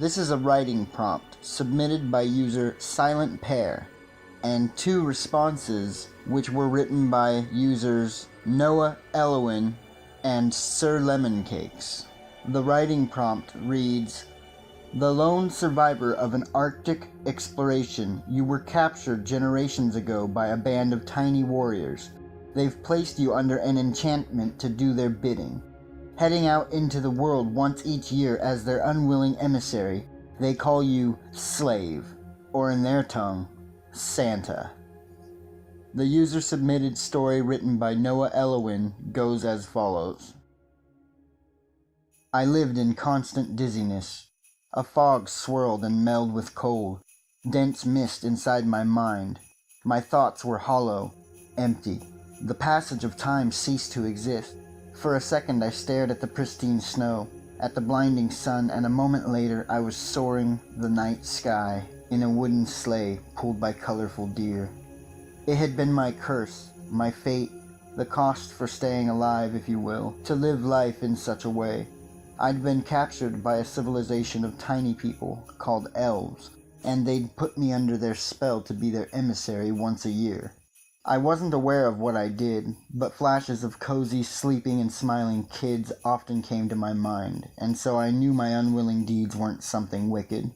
This is a writing prompt submitted by user SilentPear, and 2 responses which were written by users NoahElowyn and SirLemoncakes. The writing prompt reads, "The lone survivor of an Arctic exploration, you were captured generations ago by a band of tiny warriors. They've placed you under an enchantment to do their bidding. Heading out into the world once each year as their unwilling emissary, they call you slave, or in their tongue, Santa." The user-submitted story written by NoahElowyn goes as follows. I lived in constant dizziness. A fog swirled and melded with cold, dense mist inside my mind. My thoughts were hollow, empty. The passage of time ceased to exist. For a second I stared at the pristine snow, at the blinding sun, and a moment later I was soaring the night sky in a wooden sleigh pulled by colorful deer. It had been my curse, my fate, the cost for staying alive, if you will, to live life in such a way. I'd been captured by a civilization of tiny people called elves, and they'd put me under their spell to be their emissary once a year. I wasn't aware of what I did, but flashes of cozy, sleeping and smiling kids often came to my mind, and so I knew my unwilling deeds weren't something wicked.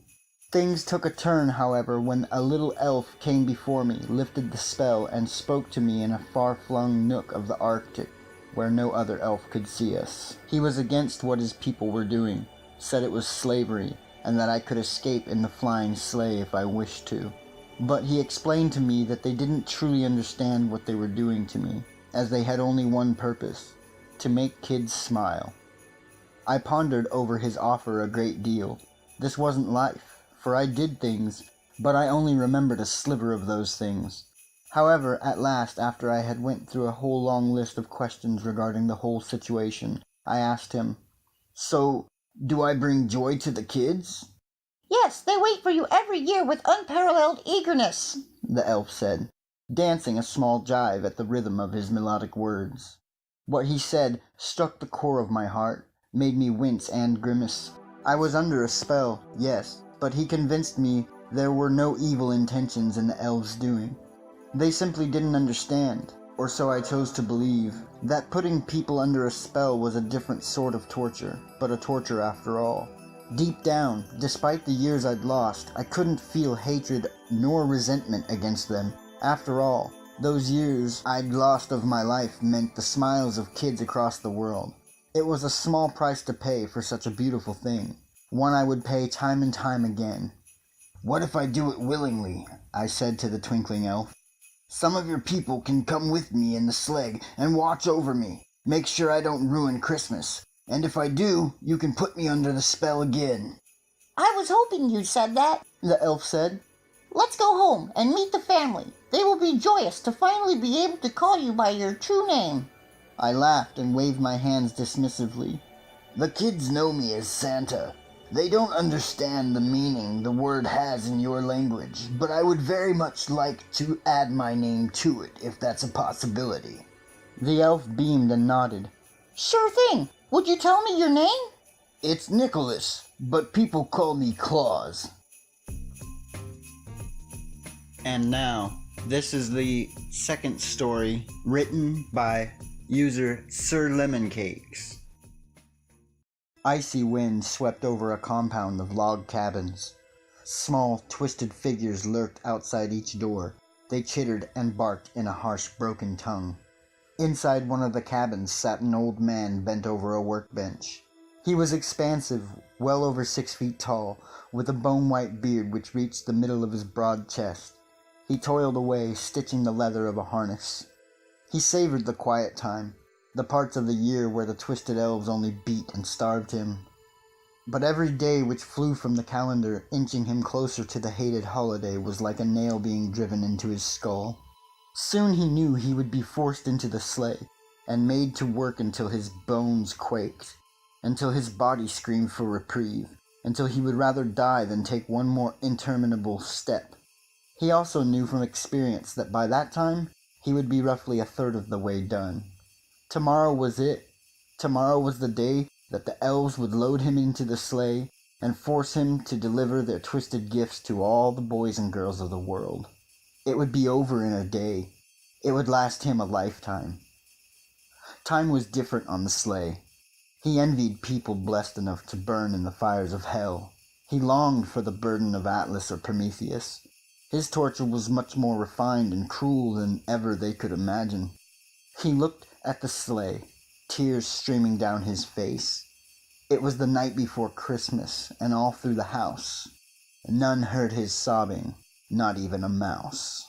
Things took a turn, however, when a little elf came before me, lifted the spell, and spoke to me in a far-flung nook of the Arctic, where no other elf could see us. He was against what his people were doing, said it was slavery, and that I could escape in the flying sleigh if I wished to. But he explained to me that they didn't truly understand what they were doing to me, as they had only one purpose, to make kids smile. I pondered over his offer a great deal. This wasn't life, for I did things, but I only remembered a sliver of those things. However, at last, after I had went through a whole long list of questions regarding the whole situation, I asked him, "So, do I bring joy to the kids?" "Yes, they wait for you every year with unparalleled eagerness," the elf said, dancing a small jive at the rhythm of his melodic words. What he said struck the core of my heart, made me wince and grimace. I was under a spell, yes, but he convinced me there were no evil intentions in the elves' doing. They simply didn't understand, or so I chose to believe, that putting people under a spell was a different sort of torture, but a torture after all. Deep down, despite the years I'd lost, I couldn't feel hatred nor resentment against them. After all, those years I'd lost of my life meant the smiles of kids across the world. It was a small price to pay for such a beautiful thing, one I would pay time and time again. "What if I do it willingly?" I said to the twinkling elf. "Some of your people can come with me in the sleigh and watch over me. Make sure I don't ruin Christmas. And if I do, you can put me under the spell again." "I was hoping you said that," the elf said. "Let's go home and meet the family. They will be joyous to finally be able to call you by your true name." I laughed and waved my hands dismissively. "The kids know me as Santa. They don't understand the meaning the word has in your language, but I would very much like to add my name to it, if that's a possibility." The elf beamed and nodded. "Sure thing. Would you tell me your name?" "It's Nicholas, but people call me Claus." And now, this is the second story written by user SirLemoncakes. Icy wind swept over a compound of log cabins. Small, twisted figures lurked outside each door. They chittered and barked in a harsh, broken tongue. Inside one of the cabins sat an old man bent over a workbench. He was expansive, well over 6 feet tall, with a bone-white beard which reached the middle of his broad chest. He toiled away, stitching the leather of a harness. He savored the quiet time, the parts of the year where the twisted elves only beat and starved him. But every day which flew from the calendar, inching him closer to the hated holiday, was like a nail being driven into his skull. Soon he knew he would be forced into the sleigh, and made to work until his bones quaked, until his body screamed for reprieve, until he would rather die than take one more interminable step. He also knew from experience that by that time, he would be roughly a third of the way done. Tomorrow was it. Tomorrow was the day that the elves would load him into the sleigh, and force him to deliver their twisted gifts to all the boys and girls of the world. It would be over in a day. It would last him a lifetime. Time was different on the sleigh. He envied people blessed enough to burn in the fires of hell. He longed for the burden of Atlas or Prometheus. His torture was much more refined and cruel than ever they could imagine. He looked at the sleigh, tears streaming down his face. It was the night before Christmas, and all through the house, none heard his sobbing, not even a mouse.